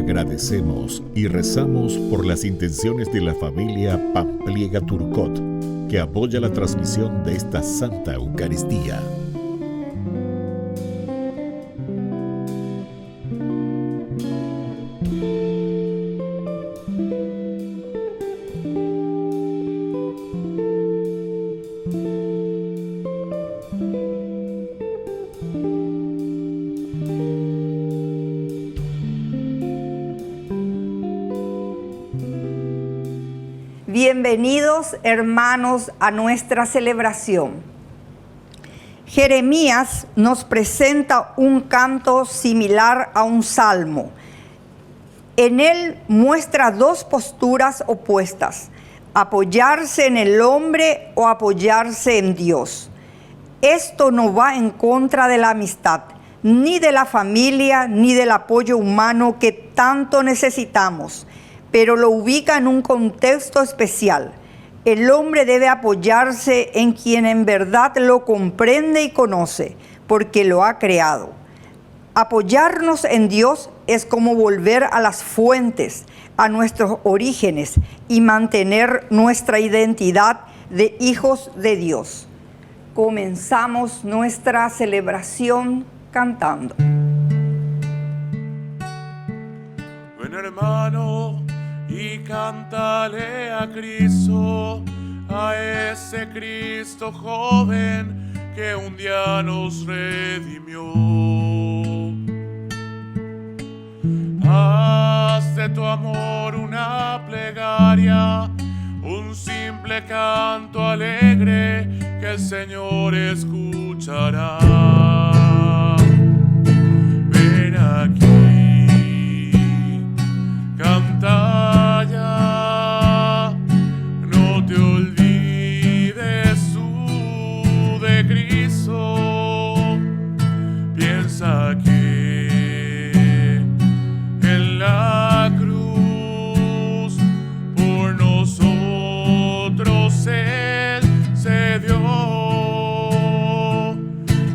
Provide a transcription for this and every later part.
Agradecemos y rezamos por las intenciones de la familia Pampliega Turcot, que apoya la transmisión de esta Santa Eucaristía. Bienvenidos, hermanos, a nuestra celebración. Jeremías nos presenta un canto similar a un salmo. En él muestra dos posturas opuestas: apoyarse en el hombre o apoyarse en Dios. Esto no va en contra de la amistad, ni de la familia, ni del apoyo humano que tanto necesitamos, pero lo ubica en un contexto especial. El hombre debe apoyarse en quien en verdad lo comprende y conoce, porque lo ha creado. Apoyarnos en Dios es como volver a las fuentes, a nuestros orígenes, y mantener nuestra identidad de hijos de Dios. Comenzamos nuestra celebración cantando. Ven, hermano, y cántale a Cristo, a ese Cristo joven que un día nos redimió. Haz de tu amor una plegaria, un simple canto alegre que el Señor escuchará. Ven aquí, canta ya, no te olvides tú de Cristo. Piensa que en la cruz por nosotros Él se dio.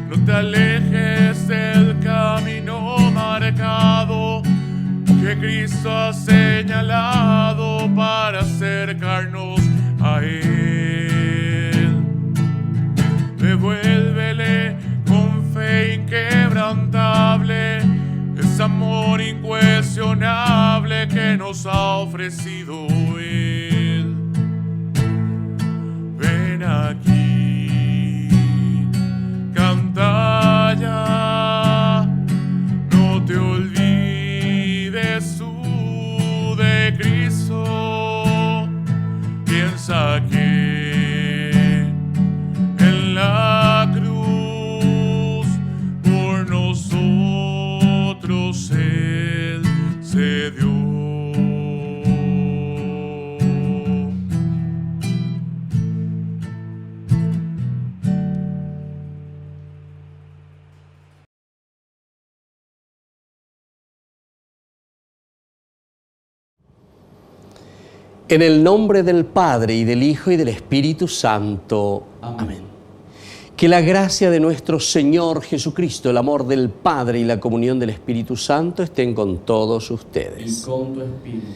No te alejes del camino marcado que Cristo ha señalado para acercarnos a Él. Devuélvele con fe inquebrantable ese amor incuestionable que nos ha ofrecido Él. Ven aquí, canta ya, no te olvides tú de Cristo. Piensa que en la cruz por nosotros Él se dio. En el nombre del Padre, y del Hijo, y del Espíritu Santo. Amén. Que la gracia de nuestro Señor Jesucristo, el amor del Padre y la comunión del Espíritu Santo estén con todos ustedes. Y con tu espíritu.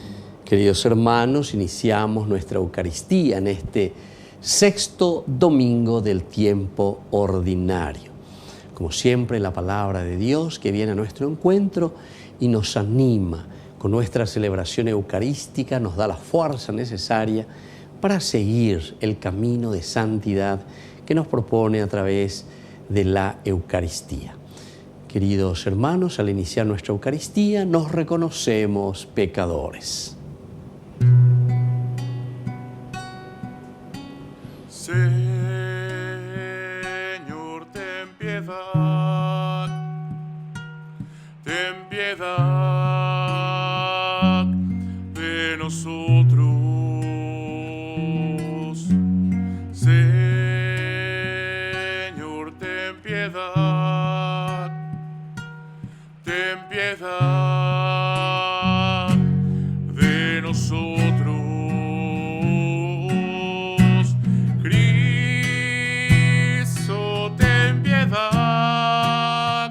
Queridos hermanos, iniciamos nuestra Eucaristía en este sexto domingo del tiempo ordinario. Como siempre, la palabra de Dios que viene a nuestro encuentro y nos anima con nuestra celebración eucarística, nos da la fuerza necesaria para seguir el camino de santidad que nos propone a través de la Eucaristía. Queridos hermanos, al iniciar nuestra Eucaristía nos reconocemos pecadores. Señor, ten piedad, ten piedad de nosotros. Señor, ten piedad, ten piedad de nosotros. Cristo, ten piedad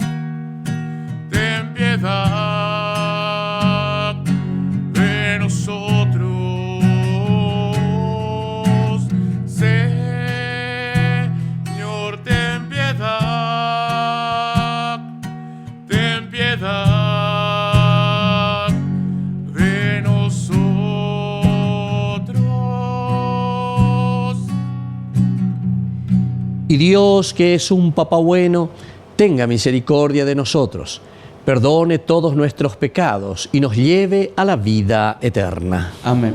Y Dios, que es un Papá bueno, tenga misericordia de nosotros, perdone todos nuestros pecados y nos lleve a la vida eterna. Amén.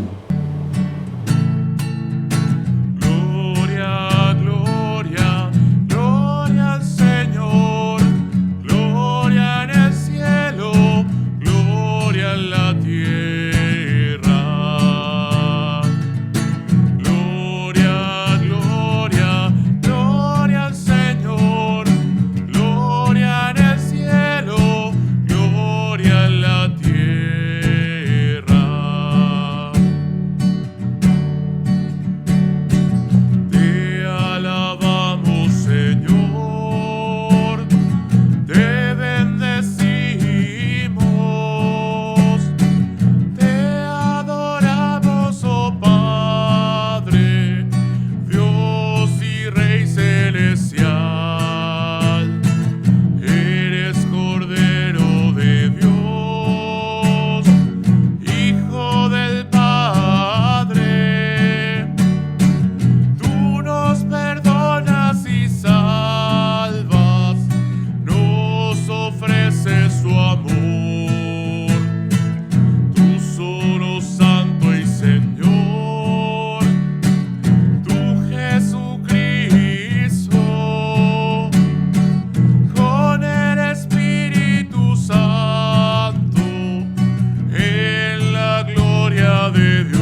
Gloria, gloria, gloria al Señor. Gloria en el cielo, gloria en la tierra. Gloria, gloria, gloria al Señor. Gloria en el cielo, gloria en la tierra. Te alabamos, Señor, te bendecimos, te adoramos, oh Padre, Dios y Rey celestial. Eres Cordero de Dios, Hijo del Padre. Tú nos perdonas y salvas, nos ofreces tu amor. Tú solo Santo y Señor, tú Jesucristo, con el Espíritu Santo, en la gloria de Dios.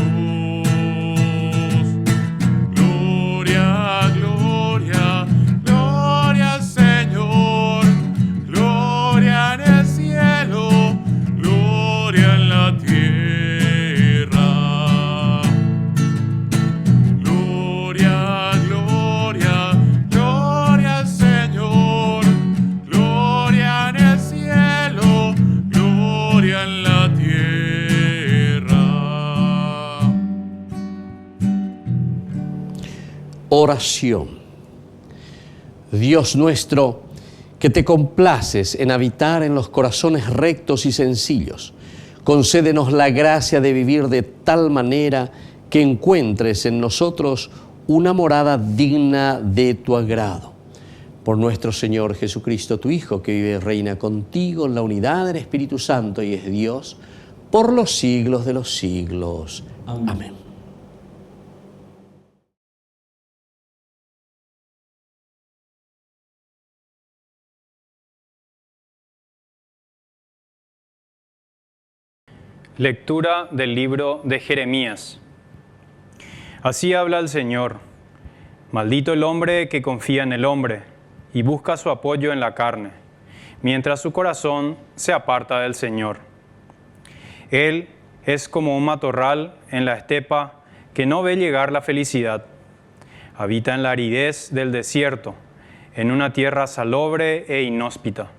Gloria, gloria, gloria al Señor. Gloria en el cielo, gloria en la tierra. Gloria, gloria, gloria al Señor. Gloria en el cielo, gloria en la tierra. Oración. Dios nuestro, que te complaces en habitar en los corazones rectos y sencillos, concédenos la gracia de vivir de tal manera que encuentres en nosotros una morada digna de tu agrado. Por nuestro Señor Jesucristo, tu Hijo, que vive y reina contigo en la unidad del Espíritu Santo y es Dios, por los siglos de los siglos. Amén. Lectura del libro de Jeremías. Así habla el Señor: maldito el hombre que confía en el hombre y busca su apoyo en la carne, mientras su corazón se aparta del Señor. Él es como un matorral en la estepa que no ve llegar la felicidad. Habita en la aridez del desierto, en una tierra salobre e inhóspita.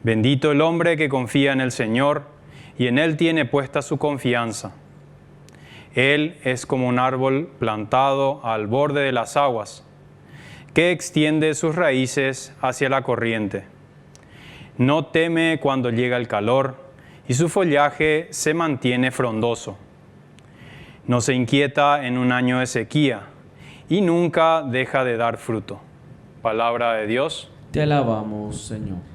Bendito el hombre que confía en el Señor y en Él tiene puesta su confianza. Él es como un árbol plantado al borde de las aguas, que extiende sus raíces hacia la corriente. No teme cuando llega el calor, y su follaje se mantiene frondoso. No se inquieta en un año de sequía, y nunca deja de dar fruto. Palabra de Dios. Te alabamos, Señor.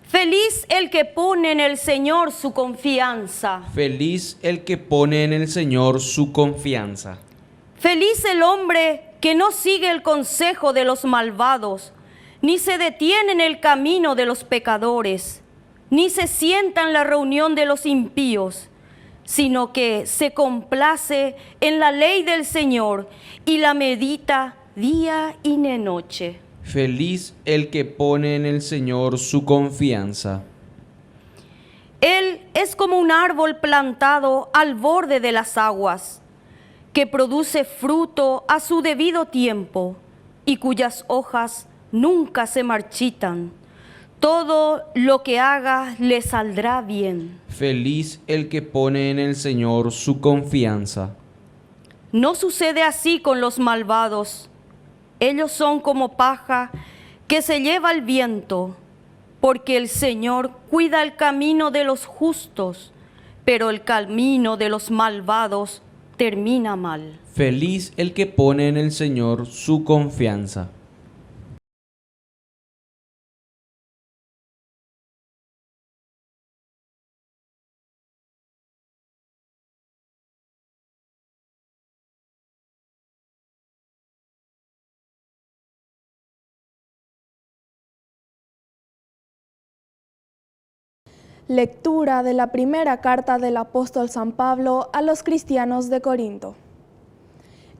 Feliz el que pone en el Señor su confianza. Feliz el que pone en el Señor su confianza. Feliz el hombre que no sigue el consejo de los malvados, ni se detiene en el camino de los pecadores, ni se sienta en la reunión de los impíos, sino que se complace en la ley del Señor y la medita día y de noche. Feliz el que pone en el Señor su confianza. Él es como un árbol plantado al borde de las aguas, que produce fruto a su debido tiempo y cuyas hojas nunca se marchitan. Todo lo que haga le saldrá bien. Feliz el que pone en el Señor su confianza. No sucede así con los malvados. Ellos son como paja que se lleva el viento, porque el Señor cuida el camino de los justos, pero el camino de los malvados termina mal. Feliz el que pone en el Señor su confianza. Lectura de la primera carta del apóstol San Pablo a los cristianos de Corinto.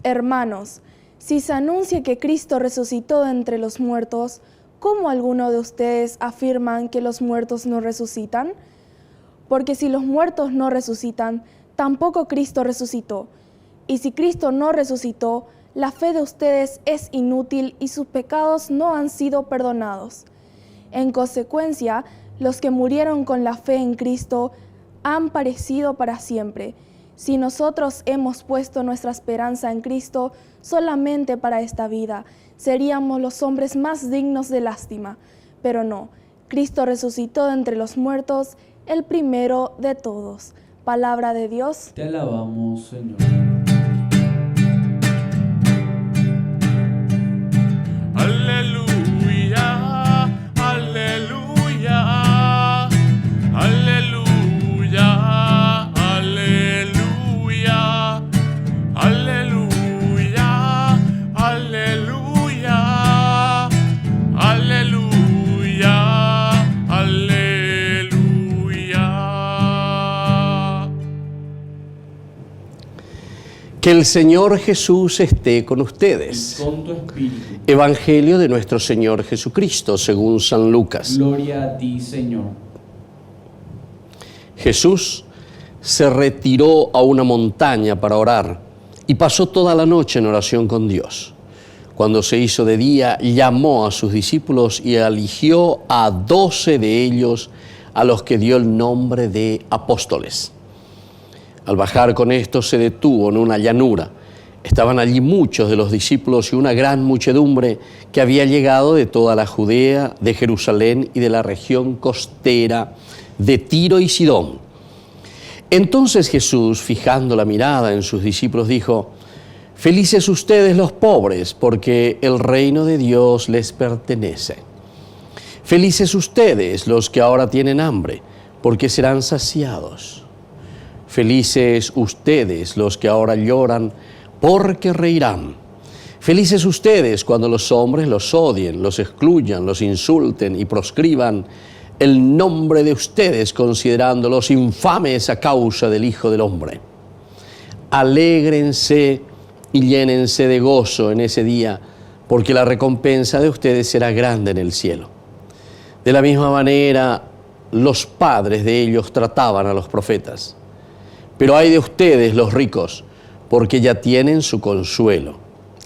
Hermanos, si se anuncia que Cristo resucitó de entre los muertos, ¿cómo alguno de ustedes afirman que los muertos no resucitan? Porque si los muertos no resucitan, tampoco Cristo resucitó. Y si Cristo no resucitó, la fe de ustedes es inútil y sus pecados no han sido perdonados. En consecuencia, los que murieron con la fe en Cristo han perecido para siempre. Si nosotros hemos puesto nuestra esperanza en Cristo solamente para esta vida, seríamos los hombres más dignos de lástima. Pero no, Cristo resucitó de entre los muertos, el primero de todos. Palabra de Dios. Te alabamos, Señor. Aleluya, aleluya, aleluya, aleluya, aleluya, aleluya, aleluya, aleluya. Que el Señor Jesús esté con ustedes. Con tu espíritu. Evangelio de nuestro Señor Jesucristo, según San Lucas. Gloria a ti, Señor. Jesús se retiró a una montaña para orar y pasó toda la noche en oración con Dios. Cuando se hizo de día, llamó a sus discípulos y eligió a 12 de ellos, a los que dio el nombre de apóstoles. Al bajar con estos se detuvo en una llanura. Estaban allí muchos de los discípulos y una gran muchedumbre que había llegado de toda la Judea, de Jerusalén y de la región costera de Tiro y Sidón. Entonces Jesús, fijando la mirada en sus discípulos, dijo: Felices ustedes los pobres, porque el reino de Dios les pertenece. Felices ustedes los que ahora tienen hambre, porque serán saciados. Felices ustedes los que ahora lloran, porque reirán. Felices ustedes cuando los hombres los odien, los excluyan, los insulten y proscriban el nombre de ustedes, considerándolos infames a causa del Hijo del Hombre. Alégrense y llénense de gozo en ese día, porque la recompensa de ustedes será grande en el cielo. De la misma manera, los padres de ellos trataban a los profetas. Pero ay de ustedes los ricos, porque ya tienen su consuelo.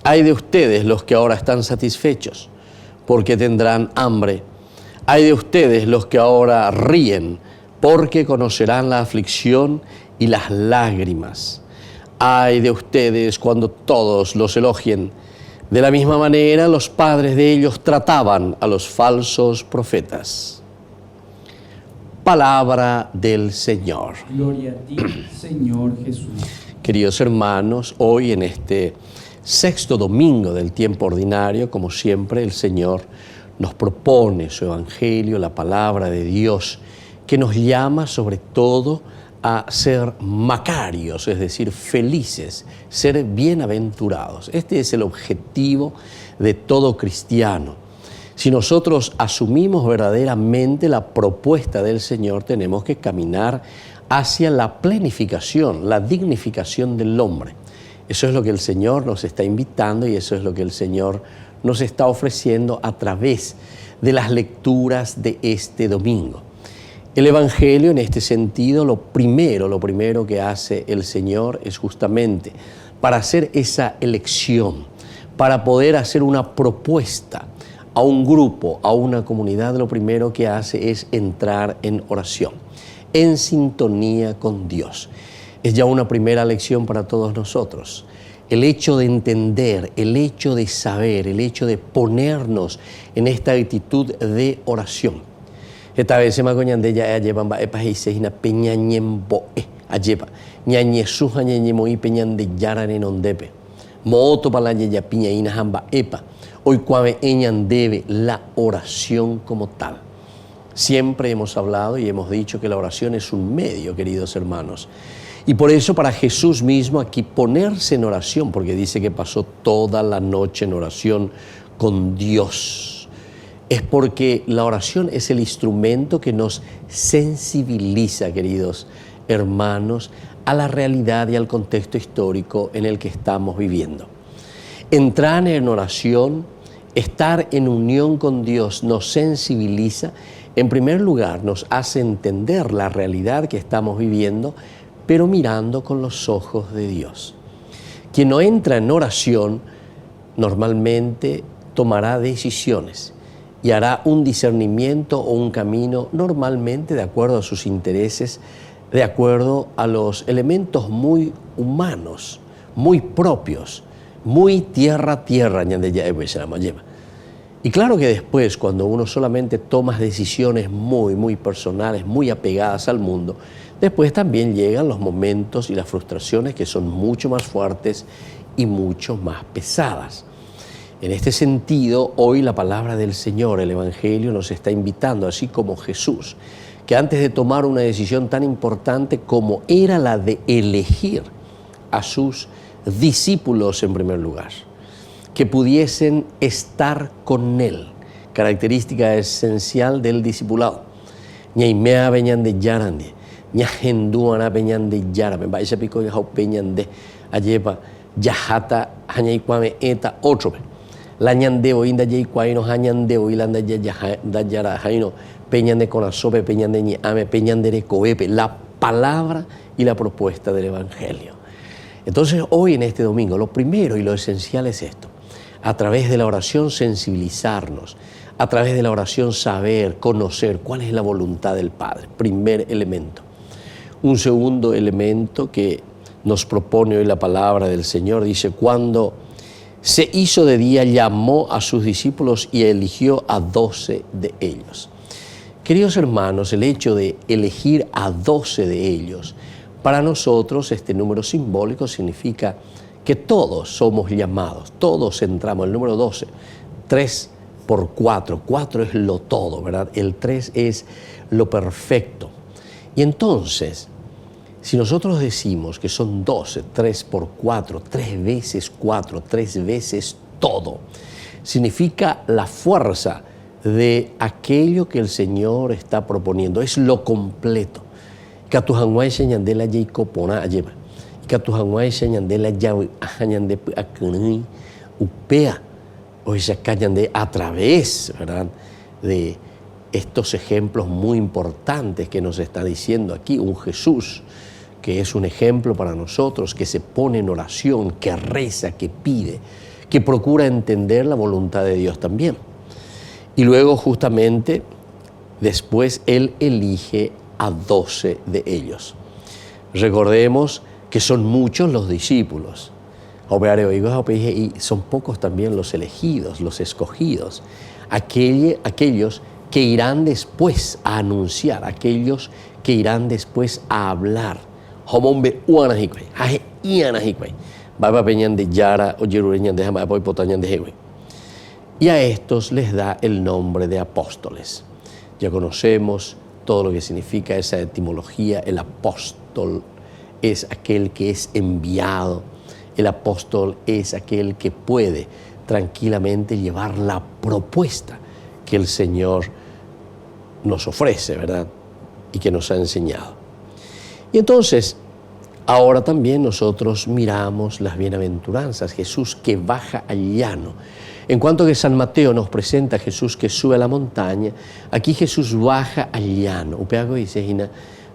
Ay de ustedes los que ahora están satisfechos, porque tendrán hambre. Ay de ustedes los que ahora ríen, porque conocerán la aflicción y las lágrimas. Ay de ustedes cuando todos los elogien. De la misma manera los padres de ellos trataban a los falsos profetas. Palabra del Señor. Gloria a ti, Señor Jesús. Queridos hermanos, hoy en este sexto domingo del tiempo ordinario, como siempre, el Señor nos propone su Evangelio, la palabra de Dios, que nos llama sobre todo a ser macarios, es decir, felices, ser bienaventurados. Este es el objetivo de todo cristiano. Si nosotros asumimos verdaderamente la propuesta del Señor, tenemos que caminar hacia la plenificación, la dignificación del hombre. Eso es lo que el Señor nos está invitando y eso es lo que el Señor nos está ofreciendo a través de las lecturas de este domingo. El Evangelio, en este sentido, lo primero que hace el Señor es justamente para hacer esa elección, para poder hacer una propuesta a un grupo, a una comunidad, lo primero que hace es entrar en oración, en sintonía con Dios. Es ya una primera lección para todos nosotros. El hecho de entender, el hecho de saber, el hecho de ponernos en esta actitud de oración. Esta vez se me acoñan de ella llevan ba epa y se hina peñañembo ayepa ñañe suja ñañe moi peñan de yara en ondepe mooto para la ya piña ina hamba epa hoy cuave eñan debe la oración como tal. Siempre hemos hablado y hemos dicho que la oración es un medio, queridos hermanos. Y por eso para Jesús mismo aquí ponerse en oración, porque dice que pasó toda la noche en oración con Dios, es porque la oración es el instrumento que nos sensibiliza, queridos hermanos, a la realidad y al contexto histórico en el que estamos viviendo. Entrar en oración, estar en unión con Dios nos sensibiliza. En primer lugar, nos hace entender la realidad que estamos viviendo, pero mirando con los ojos de Dios. Quien no entra en oración normalmente tomará decisiones y hará un discernimiento o un camino normalmente de acuerdo a sus intereses, de acuerdo a los elementos muy humanos, muy propios, muy tierra. Y claro que después, cuando uno solamente toma decisiones muy personales, muy apegadas al mundo, después también llegan los momentos y las frustraciones que son mucho más fuertes y mucho más pesadas. En este sentido, hoy la palabra del Señor, el Evangelio, nos está invitando, así como Jesús, que antes de tomar una decisión tan importante como era la de elegir a sus discípulos en primer lugar, que pudiesen estar con Él, característica esencial del discipulado. Ñaimea peñan de yarande, ñajenduana peñan de yarape, vaya pico ya peñan de ayepa, yajata, hañaicuame eta otro. La ñandeo inda yaicuaino, hañandeo y la da yara jaino, peñan de conasope, peñan de ñame, peñan de recoepe, la palabra y la propuesta del Evangelio. Entonces, hoy en este domingo, lo primero y lo esencial es esto. A través de la oración sensibilizarnos, a través de la oración saber, conocer cuál es la voluntad del Padre, primer elemento. Un segundo elemento que nos propone hoy la palabra del Señor, dice, cuando se hizo de día, llamó a sus discípulos y eligió a 12 de ellos. Queridos hermanos, el hecho de elegir a 12 de ellos, para nosotros este número simbólico significa que todos somos llamados, todos entramos. El número 12, 3 por 4, 4 es lo todo, ¿verdad? El 3 es lo perfecto. Y entonces, si nosotros decimos que son 12, 3 por 4, 3 veces 4, 3 veces todo, significa la fuerza de aquello que el Señor está proponiendo, es lo completo. Katuhanguay señandela Jacopona ayeva. Katuhanguay señandela yawi añande akuni upea o esa cañande a través, ¿verdad?, de estos ejemplos muy importantes que nos está diciendo aquí un Jesús que es un ejemplo para nosotros, que se pone en oración, que reza, que pide, que procura entender la voluntad de Dios también. Y luego justamente después Él elige a 12 de ellos. Recordemos que son muchos los discípulos, y son pocos también los elegidos, los escogidos, aquellos que irán después a anunciar, aquellos que irán después a hablar. Y a estos les da el nombre de apóstoles. Ya conocemos todo lo que significa esa etimología. El apóstol es aquel que es enviado. El apóstol es aquel que puede tranquilamente llevar la propuesta que el Señor nos ofrece, ¿verdad?, y que nos ha enseñado. Y entonces, ahora también nosotros miramos las bienaventuranzas, Jesús que baja al llano. En cuanto que San Mateo nos presenta a Jesús que sube a la montaña, aquí Jesús baja al llano. Upeago dice,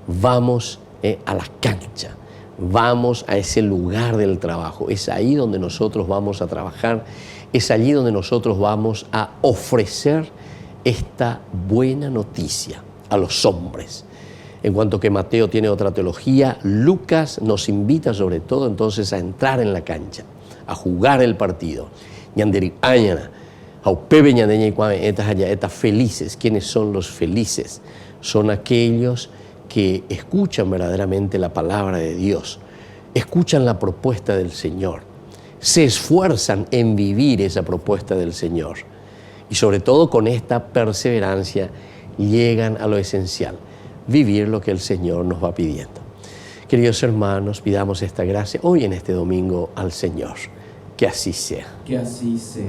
vamos a la cancha, vamos a ese lugar del trabajo. Es ahí donde nosotros vamos a trabajar es allí donde nosotros vamos a ofrecer esta buena noticia a los hombres. En cuanto que Mateo tiene otra teología, Lucas nos invita sobre todo entonces a entrar en la cancha, a jugar el partido. Estas felices. ¿Quiénes son los felices? Son aquellos que escuchan verdaderamente la palabra de Dios, escuchan la propuesta del Señor, se esfuerzan en vivir esa propuesta del Señor y sobre todo con esta perseverancia llegan a lo esencial, vivir lo que el Señor nos va pidiendo. Queridos hermanos, pidamos esta gracia hoy en este domingo al Señor. Que así sea. Que así sea.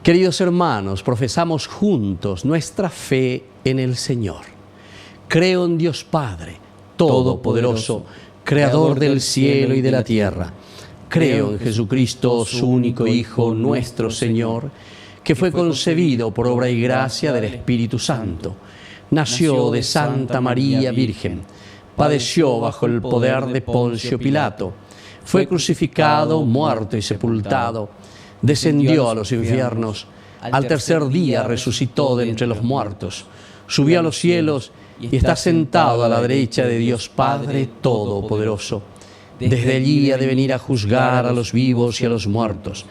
Queridos hermanos, profesamos juntos nuestra fe en el Señor. Creo en Dios Padre, Todopoderoso, Creador del cielo y de la tierra. Creo en Jesucristo, su único Hijo, nuestro Señor, que fue concebido por obra y gracia del Espíritu Santo. Nació de Santa María Virgen, padeció bajo el poder de Poncio Pilato, fue crucificado, muerto y sepultado, descendió a los infiernos, al tercer día resucitó de entre los muertos, subió a los cielos y está sentado a la derecha de Dios Padre Todopoderoso. Desde allí ha de venir a juzgar a los vivos y a los muertos.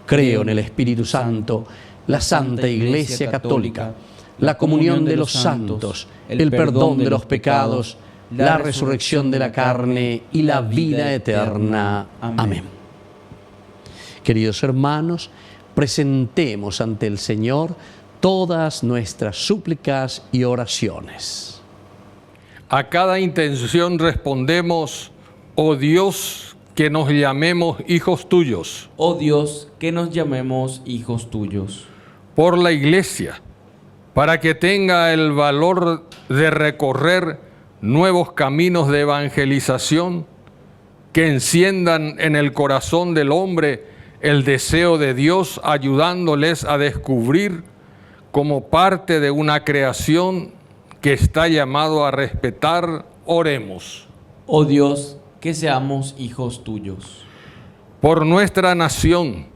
Creo en el Espíritu Santo, la Santa Iglesia Católica, la comunión de los santos, el perdón de los pecados, la resurrección de la carne y la vida eterna. Amén. Queridos hermanos, presentemos ante el Señor todas nuestras súplicas y oraciones. A cada intención respondemos: oh Dios, que nos llamemos hijos tuyos. Oh Dios, que nos llamemos hijos tuyos. Por la Iglesia, para que tenga el valor de recorrer nuevos caminos de evangelización, que enciendan en el corazón del hombre el deseo de Dios, ayudándoles a descubrir como parte de una creación que está llamado a respetar. Oremos. Oh Dios, que seamos hijos tuyos. Por nuestra nación,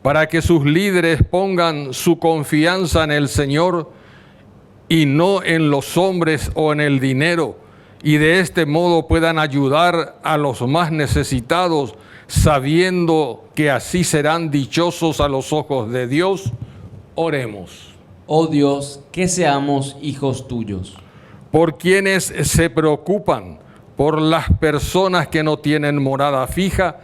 para que sus líderes pongan su confianza en el Señor y no en los hombres o en el dinero, y de este modo puedan ayudar a los más necesitados, sabiendo que así serán dichosos a los ojos de Dios. Oremos. Oh Dios, que seamos hijos tuyos. Por quienes se preocupan por las personas que no tienen morada fija,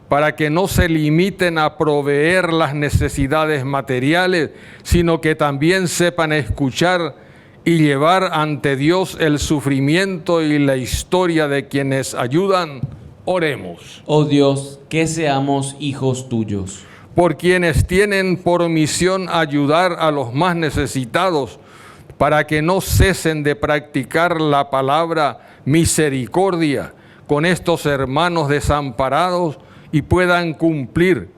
para que no se limiten a proveer las necesidades materiales, sino que también sepan escuchar y llevar ante Dios el sufrimiento y la historia de quienes ayudan. Oremos. Oh Dios, que seamos hijos tuyos. Por quienes tienen por misión ayudar a los más necesitados, para que no cesen de practicar la palabra misericordia con estos hermanos desamparados y puedan cumplir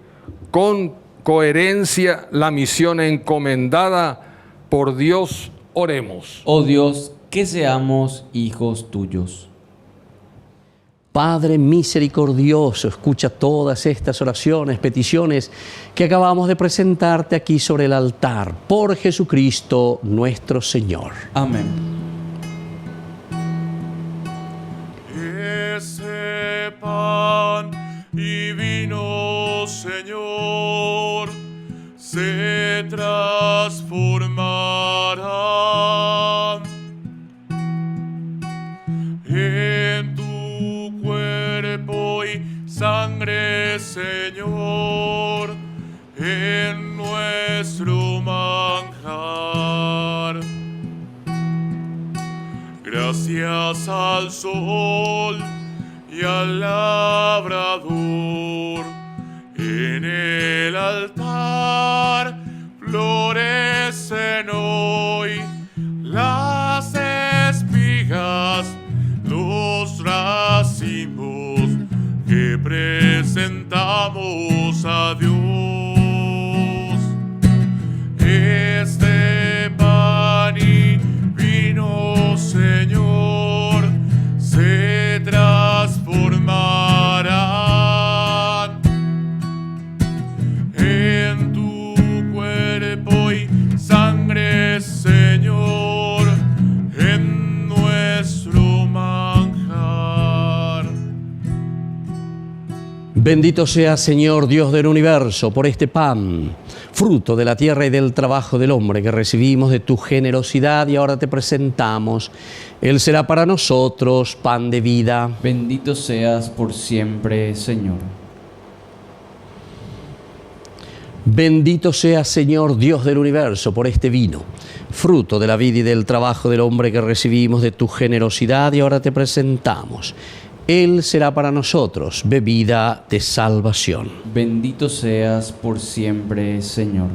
con coherencia la misión encomendada por Dios. Oremos. Oh Dios, que seamos hijos tuyos. Padre misericordioso, escucha todas estas oraciones, peticiones que acabamos de presentarte aquí sobre el altar, por Jesucristo nuestro Señor. Amén. Ese pan y vino, Señor, se transformarán en tu cuerpo y sangre, Señor, en nuestro manjar. Gracias al sol y al labrador, en el altar florecen hoy las espigas, los racimos que presentamos a Dios. Este pan y vino, Señor, se trae Bendito sea, Señor, Dios del universo, por este pan, fruto de la tierra y del trabajo del hombre que recibimos de tu generosidad y ahora te presentamos. Él será para nosotros pan de vida. Bendito seas por siempre, Señor. Bendito sea, Señor, Dios del universo, por este vino, fruto de la vida y del trabajo del hombre que recibimos de tu generosidad y ahora te presentamos. Él será para nosotros bebida de salvación. Bendito seas por siempre, Señor.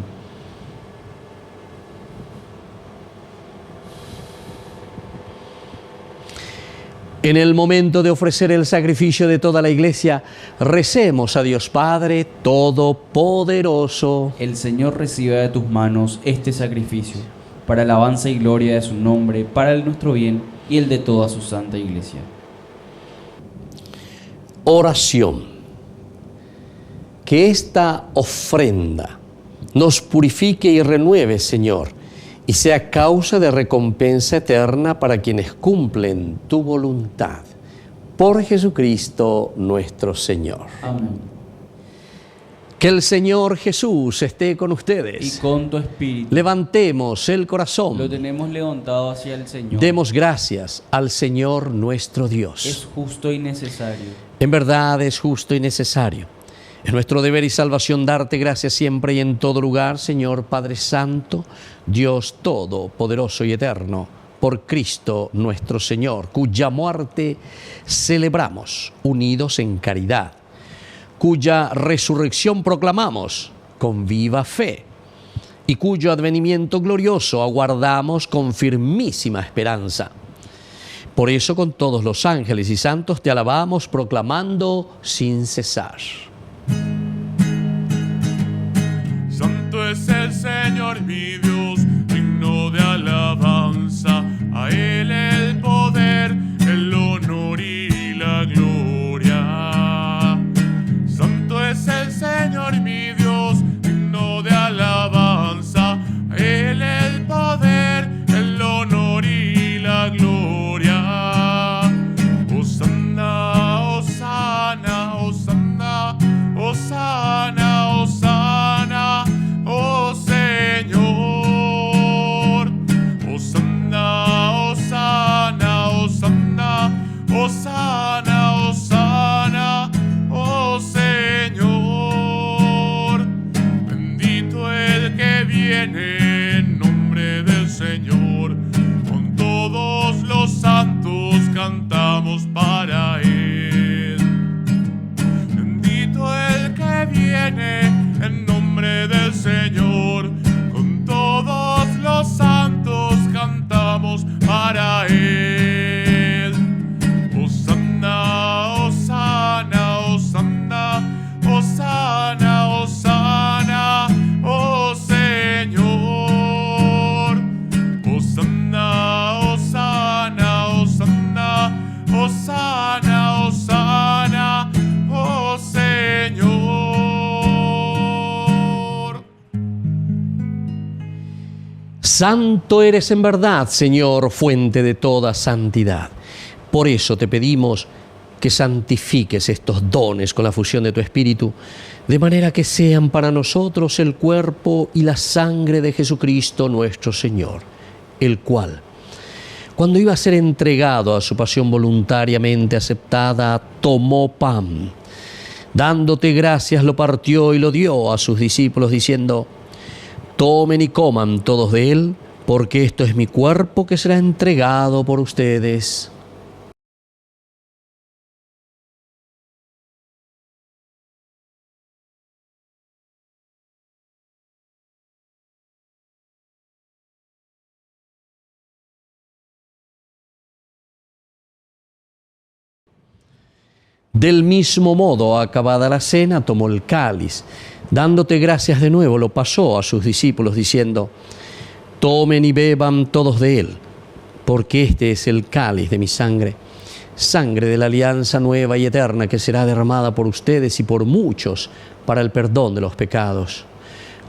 En el momento de ofrecer el sacrificio de toda la Iglesia, recemos a Dios Padre Todopoderoso. El Señor reciba de tus manos este sacrificio, para alabanza y gloria de su nombre, para el nuestro bien y el de toda su santa Iglesia. Oración. Que esta ofrenda nos purifique y renueve, Señor, y sea causa de recompensa eterna para quienes cumplen tu voluntad. Por Jesucristo nuestro Señor. Amén. Que el Señor Jesús esté con ustedes. Y con tu espíritu. Levantemos el corazón. Lo tenemos levantado hacia el Señor. Demos gracias al Señor nuestro Dios. Es justo y necesario. En verdad es justo y necesario. Es nuestro deber y salvación darte gracias siempre y en todo lugar, Señor Padre Santo, Dios Todopoderoso y Eterno, por Cristo nuestro Señor, cuya muerte celebramos unidos en caridad, cuya resurrección proclamamos con viva fe y cuyo advenimiento glorioso aguardamos con firmísima esperanza. Por eso con todos los ángeles y santos te alabamos proclamando sin cesar. Santo es el Señor mi Dios, digno de alabanza, a Él el poder, el honor y la gloria. Santo es el Señor mi Dios, digno de alabanza, a Él el poder, el honor y la gloria. Hosanna, Hosanna, Hosanna, Hosanna, Hosanna, oh Señor. Hosanna, Hosanna, Hosanna, Hosanna, Hosanna, oh Señor. Bendito el que viene en nombre del Señor. Con todos los santos cantamos para Él. Bendito el que viene en nombre del Señor. Con todos los santos cantamos para Él. Hosanna, Hosanna, Hosanna, Hosanna, Hosanna, oh Señor. Hosanna, Hosanna, Hosanna, Hosanna, Hosanna, oh Señor. Santo eres en verdad, Señor, fuente de toda santidad. Por eso te pedimos que santifiques estos dones con la fusión de tu Espíritu, de manera que sean para nosotros el cuerpo y la sangre de Jesucristo nuestro Señor, el cual, cuando iba a ser entregado a su pasión voluntariamente aceptada, tomó pan. Dándote gracias, lo partió y lo dio a sus discípulos, diciendo: tomen y coman todos de él, porque esto es mi cuerpo que será entregado por ustedes. Del mismo modo, acabada la cena, tomó el cáliz. Dándote gracias de nuevo, lo pasó a sus discípulos, diciendo: tomen y beban todos de él, porque este es el cáliz de mi sangre, sangre de la alianza nueva y eterna que será derramada por ustedes y por muchos para el perdón de los pecados.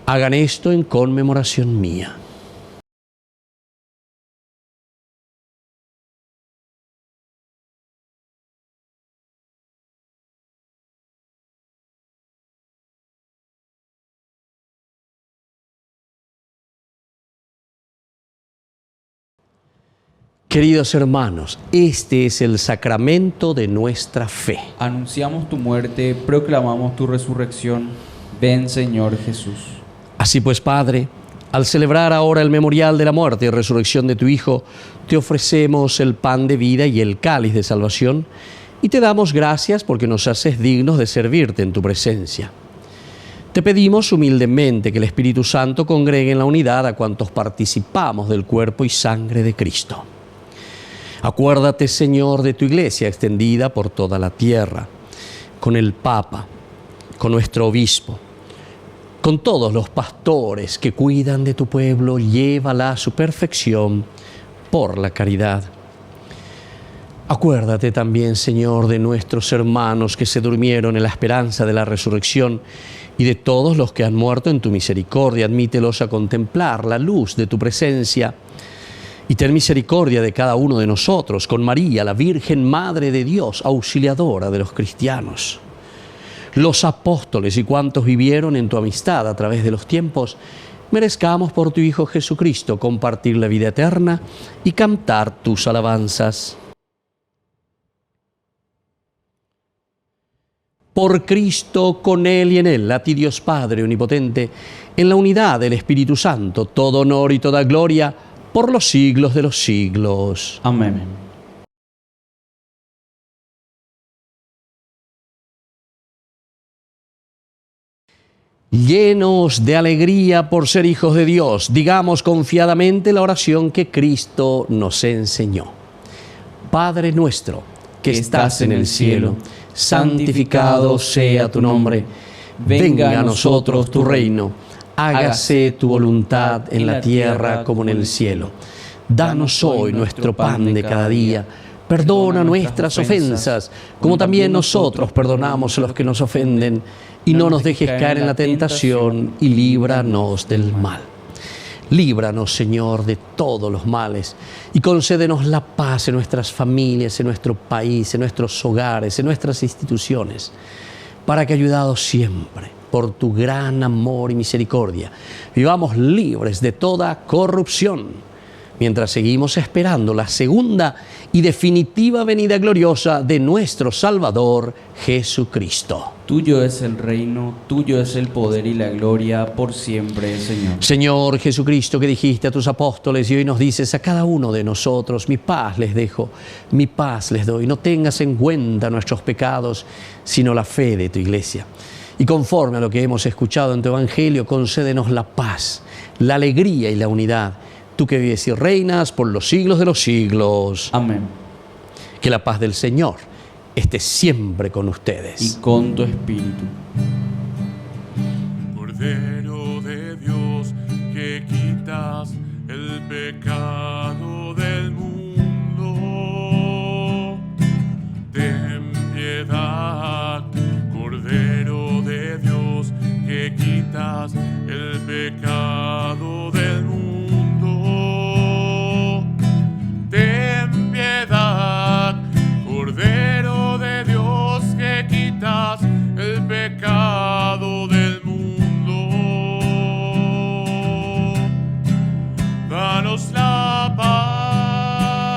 Hagan esto en conmemoración mía. Queridos hermanos, este es el sacramento de nuestra fe. Anunciamos tu muerte, proclamamos tu resurrección. Ven, Señor Jesús. Así pues, Padre, al celebrar ahora el memorial de la muerte y resurrección de tu Hijo, te ofrecemos el pan de vida y el cáliz de salvación, y te damos gracias porque nos haces dignos de servirte en tu presencia. Te pedimos humildemente que el Espíritu Santo congregue en la unidad a cuantos participamos del cuerpo y sangre de Cristo. Acuérdate, Señor, de tu iglesia extendida por toda la tierra, con el Papa, con nuestro obispo, con todos los pastores que cuidan de tu pueblo, llévala a su perfección por la caridad. Acuérdate también, Señor, de nuestros hermanos que se durmieron en la esperanza de la resurrección y de todos los que han muerto en tu misericordia. Admítelos a contemplar la luz de tu presencia. Y ten misericordia de cada uno de nosotros, con María, la Virgen Madre de Dios, auxiliadora de los cristianos. Los apóstoles y cuantos vivieron en tu amistad a través de los tiempos, merezcamos por tu Hijo Jesucristo compartir la vida eterna y cantar tus alabanzas. Por Cristo, con Él y en Él, a ti Dios Padre Omnipotente, en la unidad del Espíritu Santo, todo honor y toda gloria, por los siglos de los siglos. Amén. Llenos de alegría por ser hijos de Dios, digamos confiadamente la oración que Cristo nos enseñó. Padre nuestro, que estás en el cielo, santificado sea tu nombre. Venga a nosotros tu reino. Hágase tu voluntad en la tierra como en el cielo. Danos hoy nuestro pan de cada día. Perdona nuestras ofensas, como también nosotros perdonamos a los que nos ofenden. Y no nos dejes caer en la tentación y líbranos del mal. Líbranos, Señor, de todos los males y concédenos la paz en nuestras familias, en nuestro país, en nuestros hogares, en nuestras instituciones, para que, ayudados siempre por tu gran amor y misericordia, vivamos libres de toda corrupción, mientras seguimos esperando la segunda y definitiva venida gloriosa de nuestro Salvador Jesucristo. Tuyo es el reino, tuyo es el poder y la gloria por siempre, Señor. Señor Jesucristo, que dijiste a tus apóstoles y hoy nos dices a cada uno de nosotros: mi paz les dejo, mi paz les doy. No tengas en cuenta nuestros pecados, sino la fe de tu iglesia. Y conforme a lo que hemos escuchado en tu Evangelio, concédenos la paz, la alegría y la unidad. Tú que vives y reinas por los siglos de los siglos. Amén. Que la paz del Señor esté siempre con ustedes. Y con tu espíritu. Cordero de Dios, que quitas el pecado del mundo, ten piedad. Cordero de Dios, que quitas el pecado del mundo, ten piedad. Cordero de Dios, que quitas el pecado del mundo, danos la paz,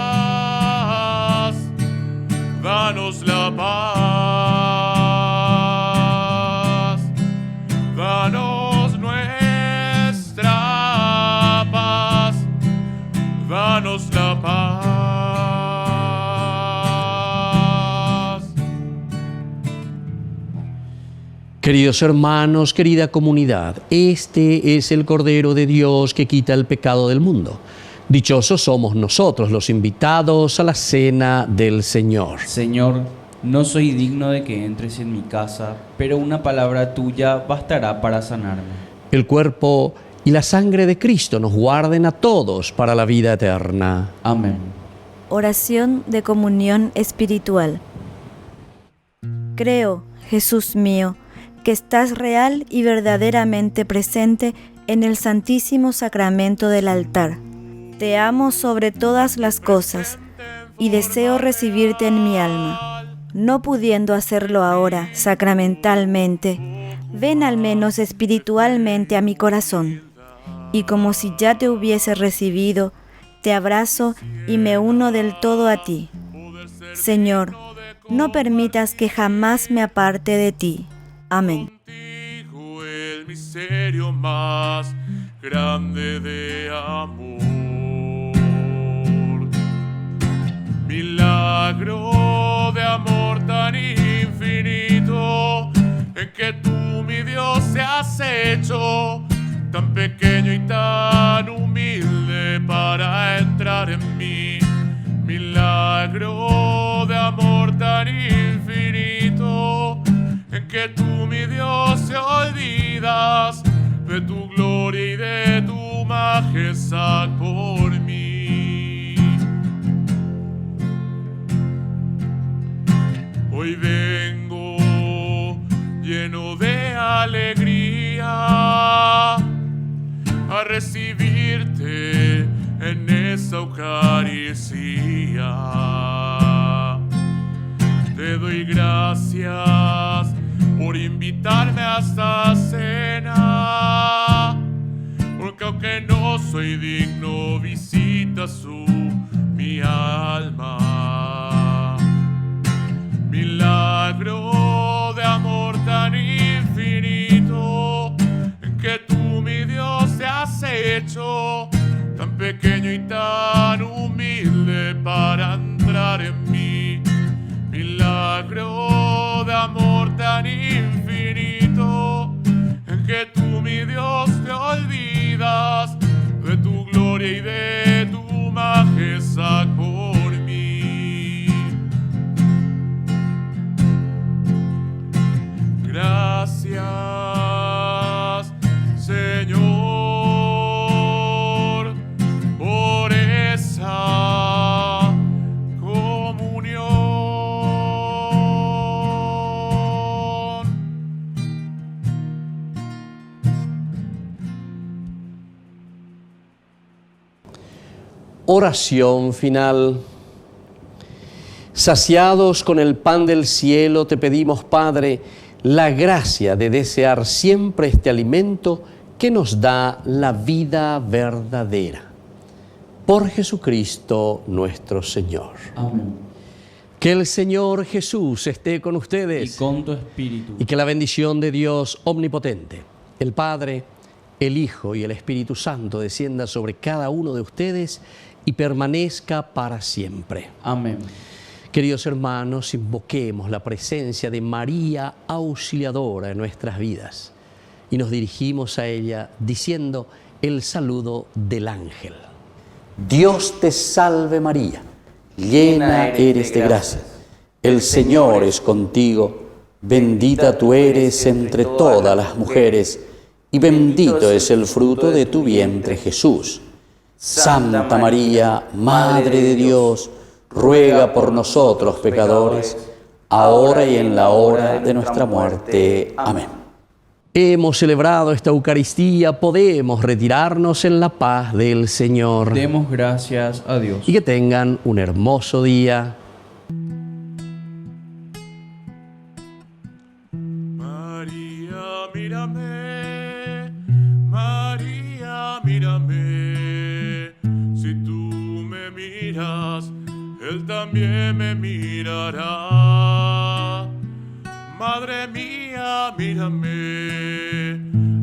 danos la paz, danos nuestra paz, danos la paz. Queridos hermanos, querida comunidad, este es el Cordero de Dios que quita el pecado del mundo. Dichosos somos nosotros los invitados a la cena del Señor. Señor, no soy digno de que entres en mi casa, pero una palabra tuya bastará para sanarme. El cuerpo y la sangre de Cristo nos guarden a todos para la vida eterna. Amén. Oración de comunión espiritual. Creo, Jesús mío, que estás real y verdaderamente presente en el Santísimo Sacramento del altar. Te amo sobre todas las cosas y deseo recibirte en mi alma. No pudiendo hacerlo ahora sacramentalmente, ven al menos espiritualmente a mi corazón, y como si ya te hubiese recibido, te abrazo y me uno del todo a ti. Señor, no permitas que jamás me aparte de ti. Amén. Contigo el misterio más grande de amor. Milagro de amor tan infinito, en que tú, mi Dios, te has hecho tan pequeño y tan humilde para entrar en mí. Milagro de amor tan infinito, en que tú, mi Dios, te olvidas de tu gloria y de tu majestad por mí. Hoy vengo lleno de alegría a recibirte en esta Eucaristía. Te doy gracias por invitarme a esta cena, porque aunque no soy digno, visitas tú mi alma. Milagro de amor tan infinito, en que tú, mi Dios, te has hecho tan pequeño y tan humilde para entrar en mí. Milagro de amor tan infinito, en que tú, mi Dios, te olvidas de tu gloria y de tu majestad por mí. Gracias, Señor, por esa comunión. Oración final. Saciados con el pan del cielo, te pedimos, Padre, la gracia de desear siempre este alimento que nos da la vida verdadera. Por Jesucristo nuestro Señor. Amén. Que el Señor Jesús esté con ustedes. Y con tu espíritu. Y que la bendición de Dios omnipotente, el Padre, el Hijo y el Espíritu Santo descienda sobre cada uno de ustedes y permanezca para siempre. Amén. Queridos hermanos, invoquemos la presencia de María Auxiliadora en nuestras vidas y nos dirigimos a ella diciendo el saludo del ángel. Dios te salve María, llena eres de gracia, el Señor es contigo, bendita tú eres entre todas las mujeres y bendito es el fruto de tu vientre Jesús. Santa María, Madre de Dios, ruega por nosotros pecadores, ahora y en la hora de nuestra muerte. Amén. Hemos celebrado esta Eucaristía, podemos retirarnos en la paz del Señor. Demos gracias a Dios. Y que tengan un hermoso día. María, mírame, María, mírame, si tú me miras, Él también me mirará. Madre mía, mírame,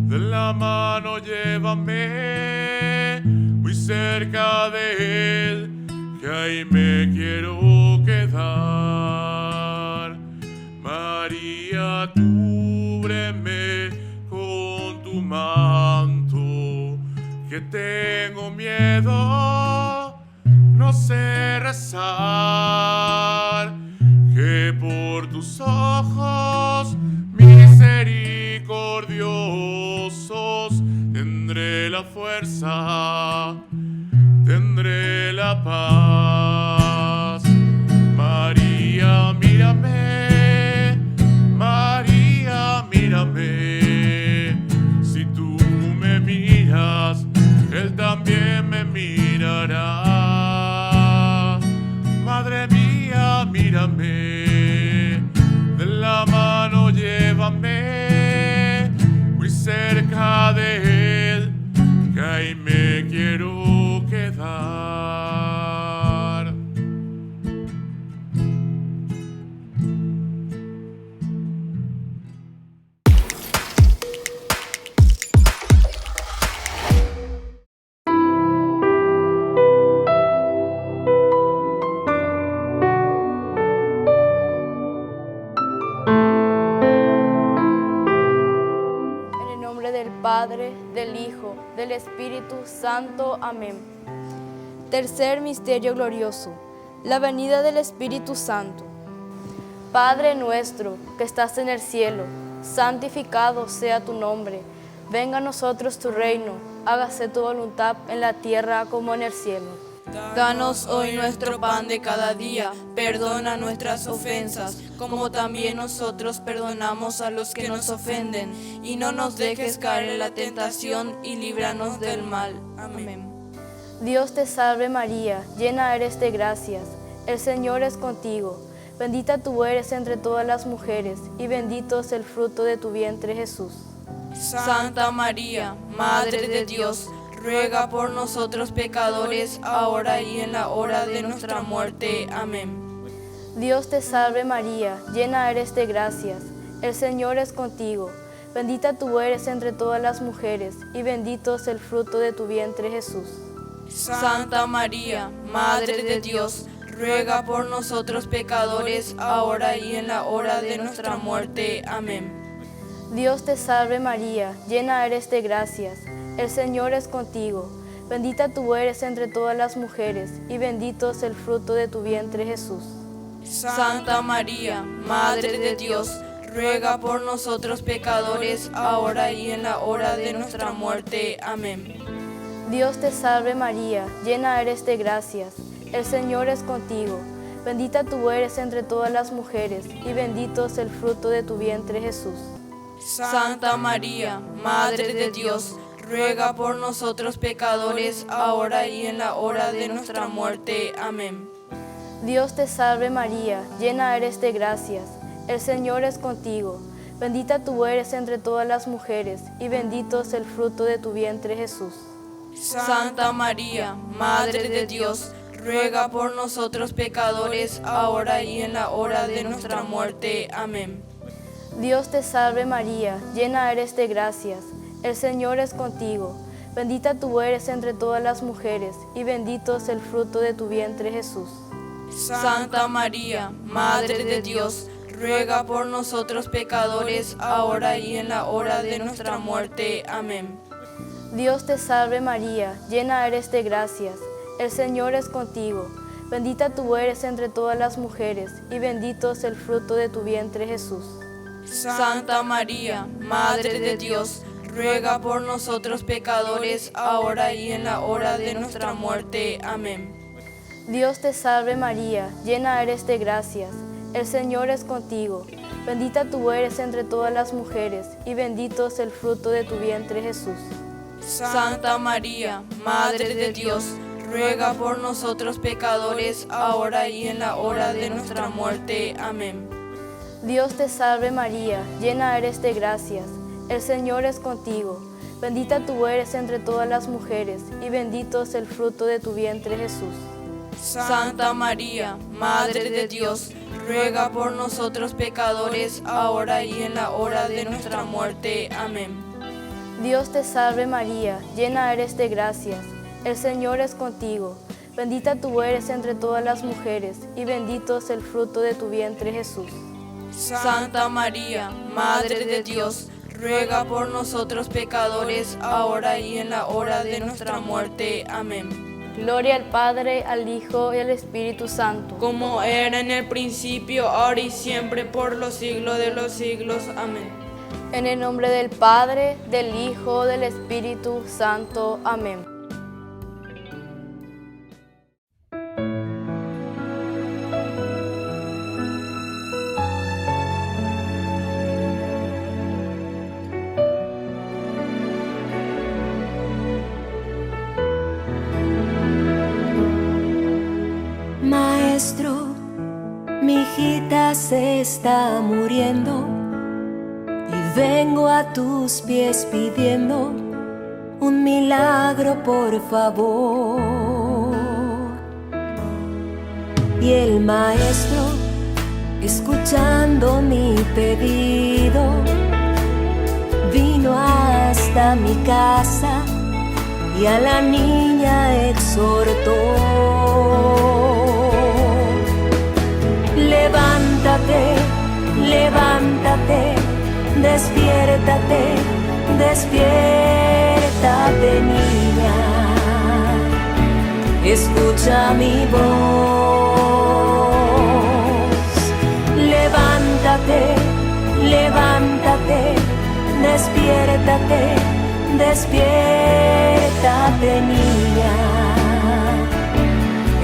de la mano llévame, muy cerca de Él, que ahí me quiero quedar. María, cúbreme con tu manto, que tengo miedo, no sé rezar, que por tus ojos misericordiosos tendré la fuerza, tendré la paz. María, mírame, María, mírame, si tú me miras, Él también me mirará. Madre mía, mírame, de la mano llévame, muy cerca de Él, que ahí me quiero quedar. Padre, del Hijo, del Espíritu Santo. Amén. Tercer misterio glorioso, la venida del Espíritu Santo. Padre nuestro, que estás en el cielo, santificado sea tu nombre. Venga a nosotros tu reino, hágase tu voluntad en la tierra como en el cielo. Danos hoy nuestro pan de cada día, perdona nuestras ofensas, como también nosotros perdonamos a los que nos ofenden, y no nos dejes caer en la tentación, y líbranos del mal. Amén. Dios te salve María, llena eres de gracias, el Señor es contigo. Bendita tú eres entre todas las mujeres, y bendito es el fruto de tu vientre, Jesús. Santa María, Madre de Dios, ruega por nosotros pecadores, ahora y en la hora de nuestra muerte. Amén. Dios te salve María, llena eres de gracias, el Señor es contigo. Bendita tú eres entre todas las mujeres, y bendito es el fruto de tu vientre, Jesús. Santa María, Madre de Dios, ruega por nosotros pecadores, ahora y en la hora de nuestra muerte. Amén. Dios te salve María, llena eres de gracias, el Señor es contigo. Bendita tú eres entre todas las mujeres, y bendito es el fruto de tu vientre, Jesús. Santa María, Madre de Dios, ruega por nosotros pecadores, ahora y en la hora de nuestra muerte. Amén. Dios te salve María, llena eres de gracias, el Señor es contigo. Bendita tú eres entre todas las mujeres, y bendito es el fruto de tu vientre, Jesús. Santa María, Madre de Dios, ruega por nosotros pecadores, ahora y en la hora de nuestra muerte. Amén. Dios te salve María, llena eres de gracias, el Señor es contigo. Bendita tú eres entre todas las mujeres, y bendito es el fruto de tu vientre, Jesús. Santa María, Madre de Dios, ruega por nosotros pecadores, ahora y en la hora de nuestra muerte. Amén. Dios te salve María, llena eres de gracias, el Señor es contigo. Bendita tú eres entre todas las mujeres, y bendito es el fruto de tu vientre, Jesús. Santa María, Madre de Dios, ruega por nosotros pecadores, ahora y en la hora de nuestra muerte. Amén. Dios te salve María, llena eres de gracias, el Señor es contigo. Bendita tú eres entre todas las mujeres, y bendito es el fruto de tu vientre, Jesús. Santa María, Madre de Dios, ruega por nosotros pecadores, ahora y en la hora de nuestra muerte. Amén. Dios te salve María, llena eres de gracias, el Señor es contigo. Bendita tú eres entre todas las mujeres, y bendito es el fruto de tu vientre, Jesús. Santa María, Madre de Dios, ruega por nosotros pecadores, ahora y en la hora de nuestra muerte. Amén. Dios te salve María, llena eres de gracias, el Señor es contigo. Bendita tú eres entre todas las mujeres, y bendito es el fruto de tu vientre, Jesús. Santa María, Madre de Dios, ruega por nosotros pecadores, ahora y en la hora de nuestra muerte. Amén. Dios te salve María, llena eres de gracias, el Señor es contigo. Bendita tú eres entre todas las mujeres, y bendito es el fruto de tu vientre, Jesús. Santa María, Madre de Dios, ruega por nosotros pecadores, ahora y en la hora de nuestra muerte. Amén. Gloria al Padre, al Hijo y al Espíritu Santo. Como era en el principio, ahora y siempre, por los siglos de los siglos. Amén. En el nombre del Padre, del Hijo, del Espíritu Santo. Amén. Maestro, mi hijita se está muriendo y vengo a tus pies pidiendo un milagro, por favor. Y el maestro, escuchando mi pedido, vino hasta mi casa y a la niña exhortó. Levántate, levántate, despiértate, despiértate niña, escucha mi voz. Levántate, levántate, despiértate, despiértate niña,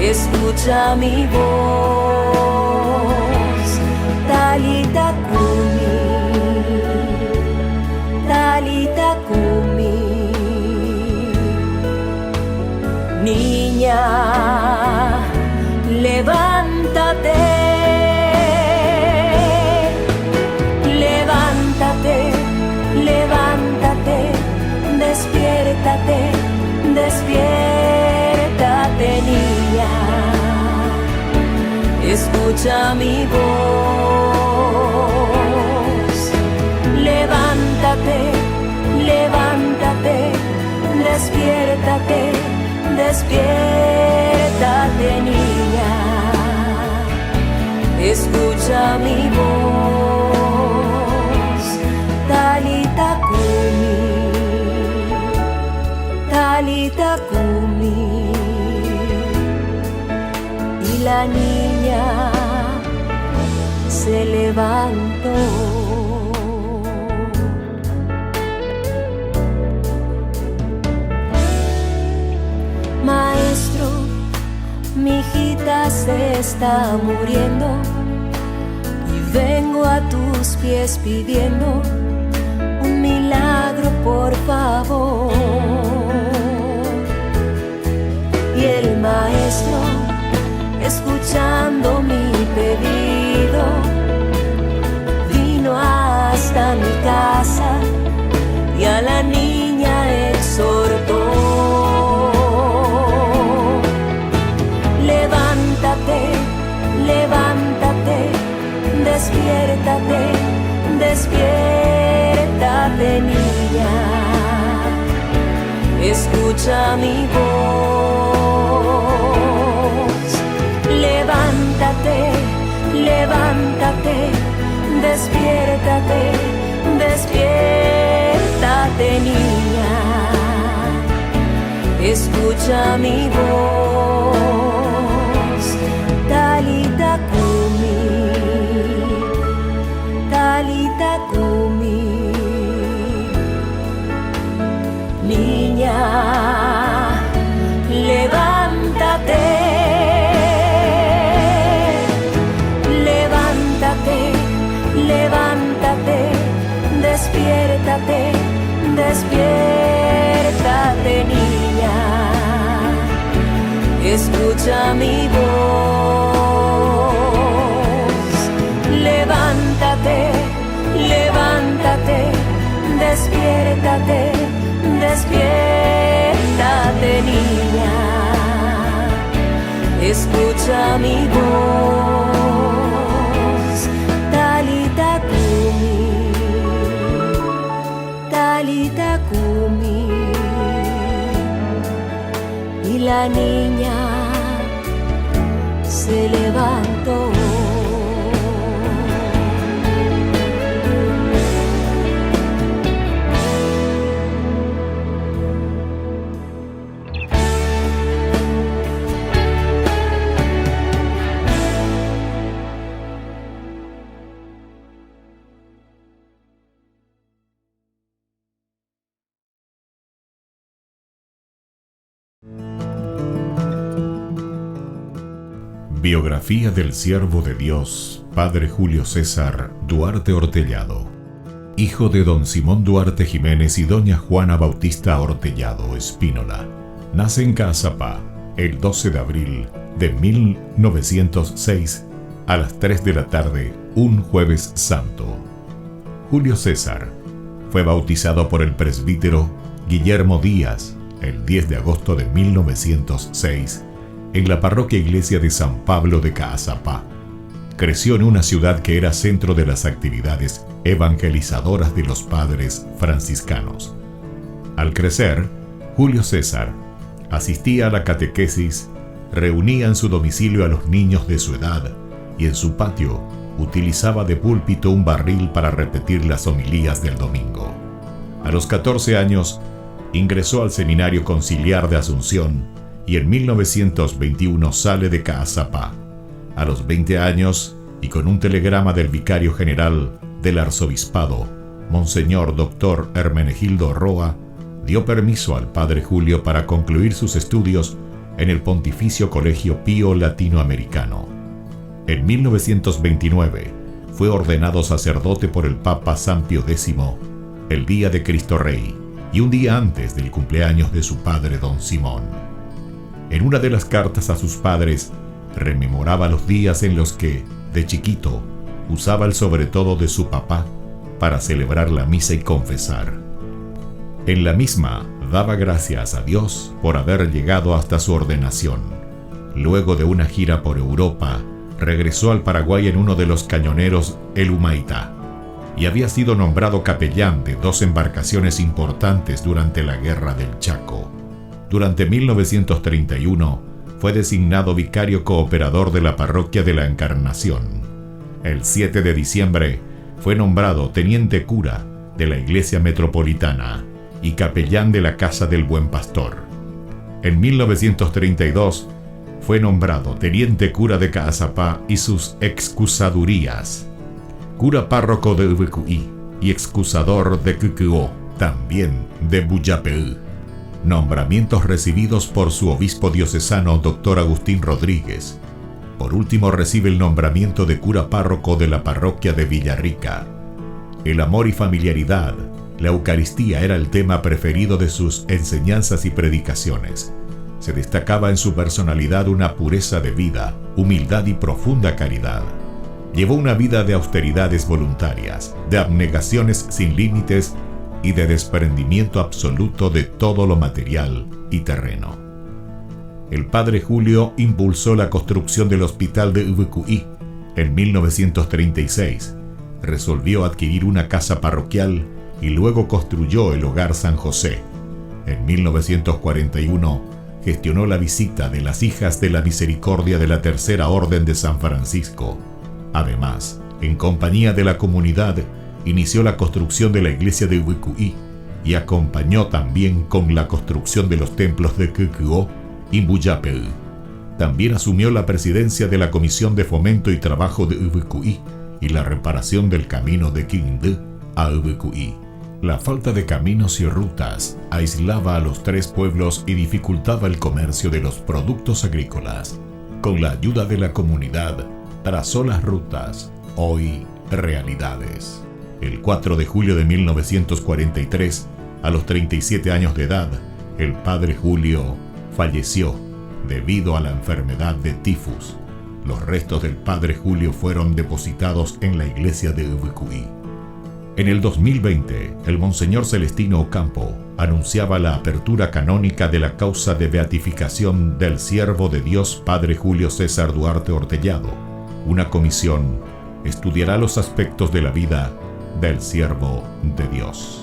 escucha mi voz. Talita Kumi, Talita Kumi. Niña, levántate, levántate, levántate, despiértate, despiértate niña, escucha mi voz. Levántate, levántate, despiértate, despiértate niña, escucha mi voz. Talita Kumi, Talita Kumi. Y la niña se levantó. Maestro, mi hijita se está muriendo y vengo a tus pies pidiendo un milagro, por favor. Y el maestro, escuchando mi pedido, vino hasta mi casa y a la niña exhortó. Levántate, levántate, despiértate, despiértate niña, escucha mi voz. Levántate, levántate, despiértate, despiértate niña, escucha mi voz. Talita Kumi, Talita Kumi. Niña, levántate, levántate, levántate, despiértate, despiértate niña, escucha mi voz. Levántate, levántate, despiértate, despiértate niña, escucha mi voz. Talita Kumi, Talita Kumi. Y la niña se levantó. Biografía del siervo de Dios, Padre Julio César Duarte Ortellado, hijo de don Simón Duarte Jiménez y doña Juana Bautista Ortellado Espínola. Nace en Caazapá el 12 de abril de 1906 a las 3 de la tarde, un jueves santo. Julio César fue bautizado por el presbítero Guillermo Díaz el 10 de agosto de 1906 en la parroquia iglesia de San Pablo de Caazapá. Creció en una ciudad que era centro de las actividades evangelizadoras de los padres franciscanos. Al crecer, Julio César asistía a la catequesis, reunía en su domicilio a los niños de su edad y en su patio utilizaba de púlpito un barril para repetir las homilías del domingo. A los 14 años, ingresó al Seminario Conciliar de Asunción y en 1921 sale de Caazapá. A los 20 años, y con un telegrama del vicario general del arzobispado, Monseñor Dr. Hermenegildo Roa, dio permiso al padre Julio para concluir sus estudios en el Pontificio Colegio Pío Latinoamericano. En 1929 fue ordenado sacerdote por el Papa San Pío X, el día de Cristo Rey, y un día antes del cumpleaños de su padre don Simón. En una de las cartas a sus padres, rememoraba los días en los que, de chiquito, usaba el sobretodo de su papá para celebrar la misa y confesar. En la misma, daba gracias a Dios por haber llegado hasta su ordenación. Luego de una gira por Europa, regresó al Paraguay en uno de los cañoneros El Humaitá, y había sido nombrado capellán de 2 embarcaciones importantes durante la Guerra del Chaco. Durante 1931 fue designado vicario cooperador de la parroquia de la Encarnación. El 7 de diciembre fue nombrado teniente cura de la Iglesia Metropolitana y capellán de la Casa del Buen Pastor. En 1932 fue nombrado teniente cura de Caazapá y sus excusadurías, cura párroco de Ubucuí y excusador de Cucuó, también de Buyapeú. Nombramientos recibidos por su obispo diocesano Dr. Agustín Rodríguez. Por último recibe el nombramiento de cura párroco de la parroquia de Villarrica. El amor y familiaridad, la Eucaristía era el tema preferido de sus enseñanzas y predicaciones. Se destacaba en su personalidad una pureza de vida, humildad y profunda caridad. Llevó una vida de austeridades voluntarias, de abnegaciones sin límites y de desprendimiento absoluto de todo lo material y terreno. El padre Julio impulsó la construcción del hospital de Ubucuí en 1936, resolvió adquirir una casa parroquial y luego construyó el Hogar San José. En 1941 gestionó la visita de las Hijas de la Misericordia de la Tercera Orden de San Francisco. Además, en compañía de la comunidad, inició la construcción de la iglesia de Ubucuí y acompañó también con la construcción de los templos de Cucuó y Buyapeú. También asumió la presidencia de la Comisión de Fomento y Trabajo de Ubucuí y la reparación del camino de Quindú a Ubucuí. La falta de caminos y rutas aislaba a los 3 pueblos y dificultaba el comercio de los productos agrícolas. Con la ayuda de la comunidad, trazó las rutas, hoy realidades. El 4 de julio de 1943, a los 37 años de edad, el padre Julio falleció debido a la enfermedad de tifus. Los restos del padre Julio fueron depositados en la iglesia de Ubucuí. En el 2020, el Monseñor Celestino Ocampo anunciaba la apertura canónica de la causa de beatificación del siervo de Dios Padre Julio César Duarte Ortellado. Una comisión estudiará los aspectos de la vida del siervo de Dios.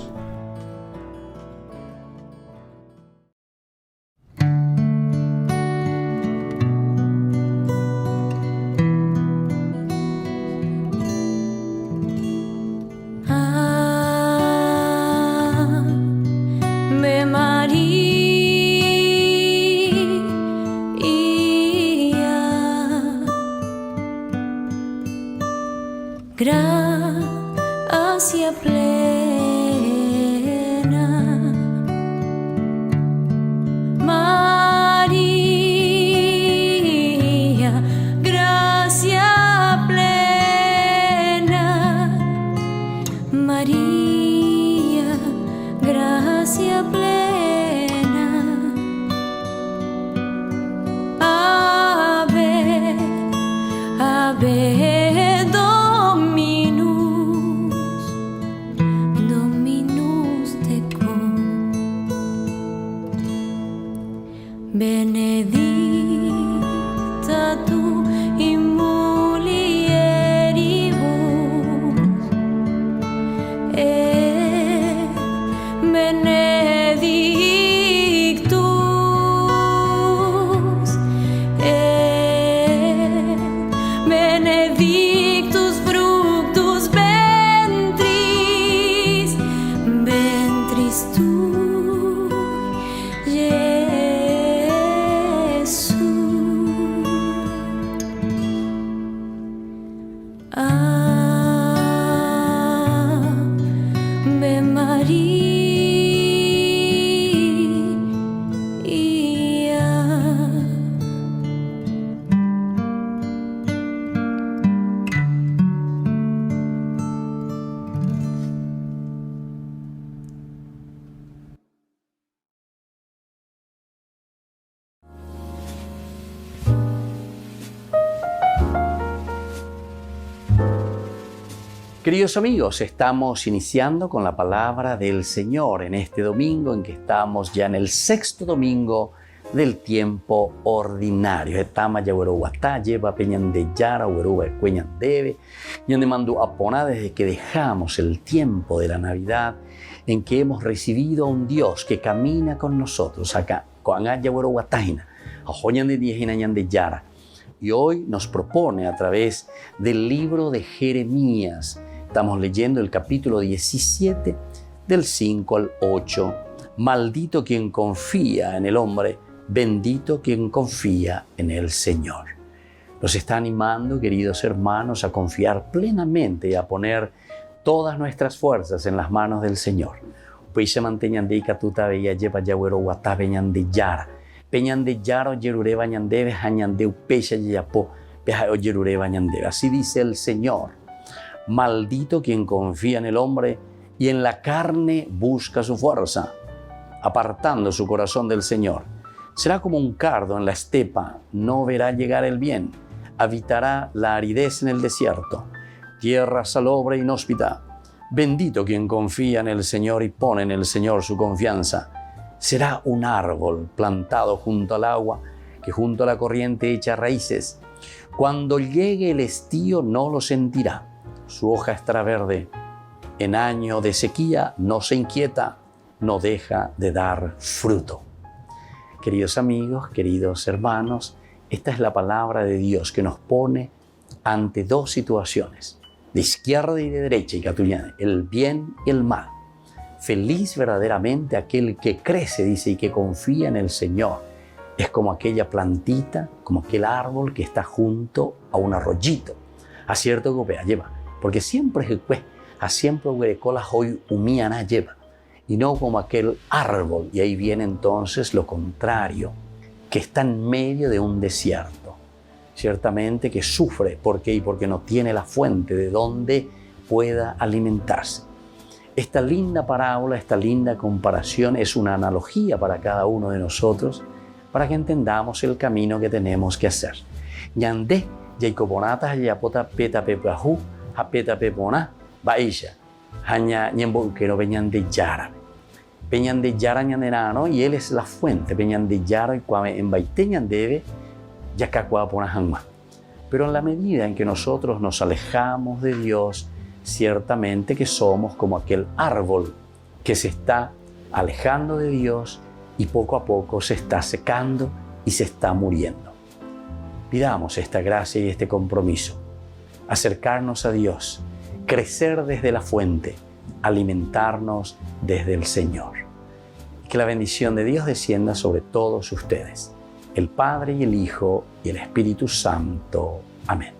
Gracia plena, María, gracia plena, María, gracia plena, Ave, Ave. Benedicta tu in mulieribus et benedictus benedictus fructus ventris Queridos amigos, estamos iniciando con la palabra del Señor en este domingo en que estamos ya en el 6º domingo del tiempo ordinario. Estamos ya lleva peñan de yara, cueñan debe, y mandu apona desde que dejamos el tiempo de la Navidad en que hemos recibido a un Dios que camina con nosotros acá, con de yara. Y hoy nos propone a través del libro de Jeremías. Estamos leyendo el capítulo 17 del 5 al 8. Maldito quien confía en el hombre, bendito quien confía en el Señor. Nos está animando, queridos hermanos, a confiar plenamente y a poner todas nuestras fuerzas en las manos del Señor. Pues mantengan de catuta veía lleva yagüero guatá veñan de yara. Peñan de yaro yerure bañan debe hañan de upecha yapo peja yerure bañan debe. Así dice el Señor. Maldito quien confía en el hombre y en la carne busca su fuerza, apartando su corazón del Señor. Será como un cardo en la estepa, no verá llegar el bien, habitará la aridez en el desierto, tierra salobre e inhóspita. Bendito quien confía en el Señor y pone en el Señor su confianza. Será un árbol plantado junto al agua, que junto a la corriente echa raíces. Cuando llegue el estío no lo sentirá. Su hoja estará verde. En año de sequía no se inquieta, no deja de dar fruto. Queridos amigos, queridos hermanos, esta es la palabra de Dios que nos pone ante dos situaciones, de izquierda y de derecha, y catuñana, el bien y el mal. Feliz verdaderamente aquel que crece, dice, y que confía en el Señor. Es como aquella plantita, como aquel árbol que está junto a un arroyito. A cierto que lleva. Porque siempre es pues, a siempre colas hoy humíana lleva, y no como aquel árbol. Y ahí viene entonces lo contrario, que está en medio de un desierto. Ciertamente que sufre, ¿por qué? Porque no tiene la fuente de donde pueda alimentarse. Esta linda parábola, esta linda comparación es una analogía para cada uno de nosotros, para que entendamos el camino que tenemos que hacer. Yandé, Jacobonatas, Yapota, Peta, Pepajú, Apeta pepona, baisha, haña ñembo que no veñan de yara. Peñan de yara ñanderano y él es la fuente, peñan de yara y cuame en baiteñan debe, ya cacuapona hanma. Pero en la medida en que nosotros nos alejamos de Dios, ciertamente que somos como aquel árbol que se está alejando de Dios y poco a poco se está secando y se está muriendo. Pidamos esta gracia y este compromiso. Acercarnos a Dios, crecer desde la fuente, alimentarnos desde el Señor. Que la bendición de Dios descienda sobre todos ustedes, el Padre y el Hijo y el Espíritu Santo. Amén.